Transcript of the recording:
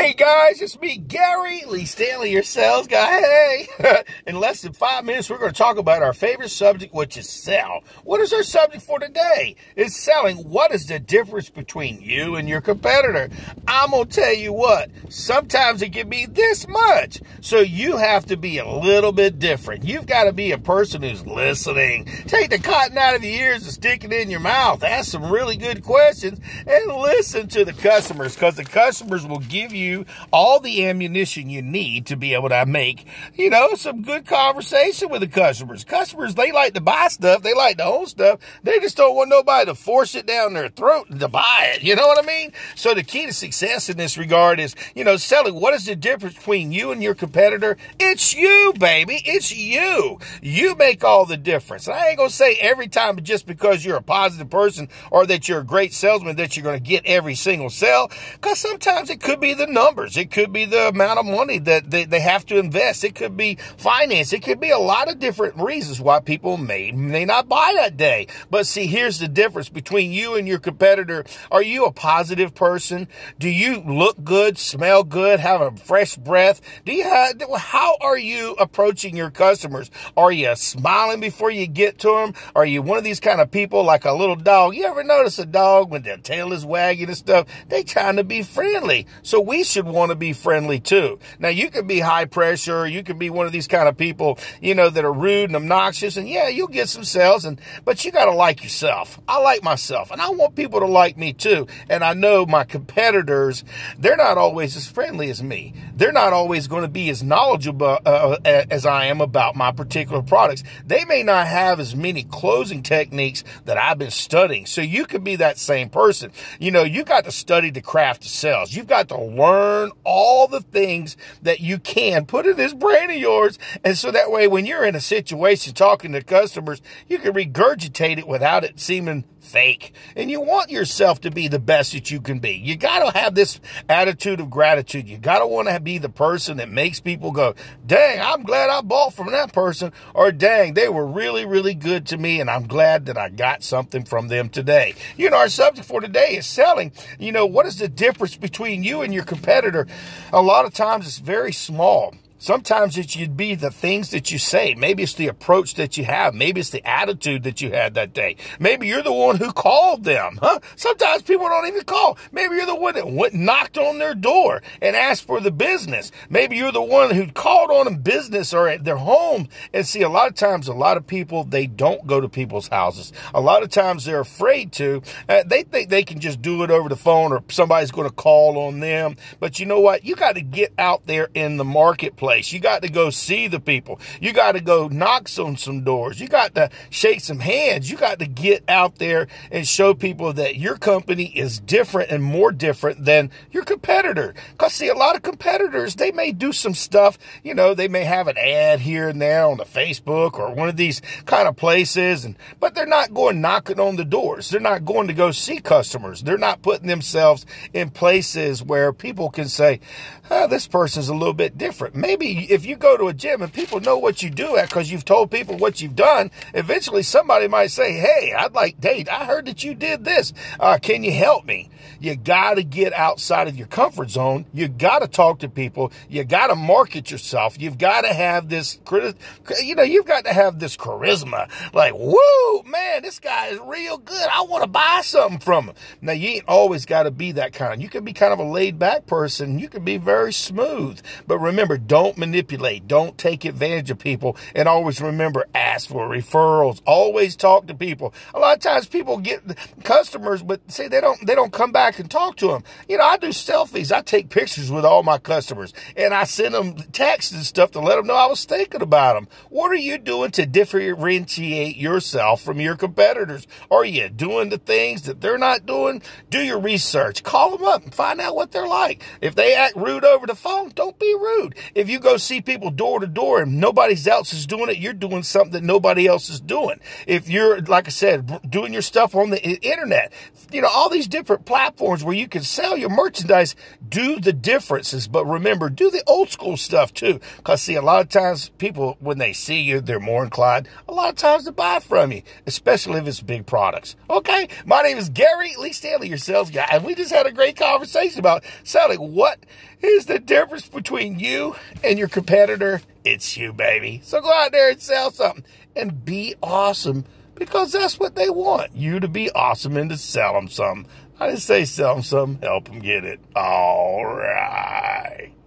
Hey guys, it's me, Gary Lee Stanley, your sales guy. Hey, in less than 5 minutes, we're going to talk about our favorite subject, which is sell. What is our subject for today? It's selling. What is the difference between you and your competitor? I'm going to tell you what, sometimes it can be this much. So you have to be a little bit different. You've got to be a person who's listening. Take the cotton out of your ears and stick it in your mouth. Ask some really good questions and listen to the customers, because the customers will give you all the ammunition you need to be able to make, some good conversation with the customers. Customers, they like to buy stuff. They like to own stuff. They just don't want nobody to force it down their throat to buy it. You know what I mean? So the key to success in this regard is, selling. What is the difference between you and your competitor? It's you, baby. It's you. You make all the difference. I ain't going to say every time just because you're a positive person or that you're a great salesman that you're going to get every single sale, because sometimes it could be the numbers. It could be the amount of money that they have to invest. It could be finance. It could be a lot of different reasons why people may not buy that day. But see, here's the difference between you and your competitor. Are you a positive person? Do you look good, smell good, have a fresh breath? How are you approaching your customers? Are you smiling before you get to them? Are you one of these kind of people like a little dog? You ever notice a dog when their tail is wagging and stuff? They trying to be friendly. So we should want to be friendly too. Now, you could be high pressure. You could be one of these kind of people, that are rude and obnoxious. And yeah, you'll get some sales, but you got to like yourself. I like myself, and I want people to like me too. And I know my competitors, they're not always as friendly as me. They're not always going to be as knowledgeable as I am about my particular products. They may not have as many closing techniques that I've been studying. So you could be that same person. You got to study the craft of sales. You've got to learn all the things that you can put in this brain of yours. And so that way, when you're in a situation talking to customers, you can regurgitate it without it seeming fake. And you want yourself to be the best that you can be. You got to have this attitude of gratitude. You got to want to be the person that makes people go, dang, I'm glad I bought from that person, or dang, they were really, really good to me, and I'm glad that I got something from them today. Our subject for today is selling. What is the difference between you and your competitor? A lot of times it's very small. Sometimes it should be the things that you say. Maybe it's the approach that you have. Maybe it's the attitude that you had that day. Maybe you're the one who called them. Sometimes people don't even call. Maybe you're the one that went knocked on their door and asked for the business. Maybe you're the one who called on them business or at their home. And see, a lot of times, a lot of people, they don't go to people's houses. A lot of times they're afraid to. They think they can just do it over the phone or somebody's going to call on them. But you know what? You got to get out there in the marketplace. You got to go see the people. You got to go knock on some doors. You got to shake some hands. You got to get out there and show people that your company is different and more different than your competitor. Because, see, a lot of competitors, they may do some stuff. They may have an ad here and there on the Facebook or one of these kind of places, but they're not going knocking on the doors. They're not going to go see customers. They're not putting themselves in places where people can say, this person's a little bit different. Maybe if you go to a gym and people know what you do at because you've told people what you've done, eventually somebody might say, hey, I heard that you did this. Can you help me? You got to get outside of your comfort zone. You got to talk to people. You got to market yourself. You've got to have this, you've got to have this charisma. Like, woo, man, this guy is real good. I want to buy something from him. Now, you ain't always got to be that kind. You can be kind of a laid back person. You can be very smooth. But remember, don't manipulate. Don't take advantage of people. And always remember, ask for referrals. Always talk to people. A lot of times people get customers, but say they don't come back and talk to them. I do selfies. I take pictures with all my customers, and I send them texts and stuff to let them know I was thinking about them. What are you doing to differentiate yourself from your competitors? Are you doing the things that they're not doing? Do your research. Call them up and find out what they're like. If they act rude over the phone, don't be rude. If you go see people door to door and nobody else is doing it, you're doing something that nobody else is doing. If you're, like I said, doing your stuff on the internet, you know, all these different platforms where you can sell your merchandise, do the differences. But remember, do the old school stuff too. Because, see, a lot of times people, when they see you, they're more inclined, a lot of times, to buy from you, especially if it's big products. Okay? My name is Gary Lee Stanley, your sales guy, and we just had a great conversation about selling. What is the difference between you and your competitor? It's you, baby. So go out there and sell something and be awesome, because that's what they want, you to be awesome and to sell them something. I didn't say sell them something, help them get it. All right.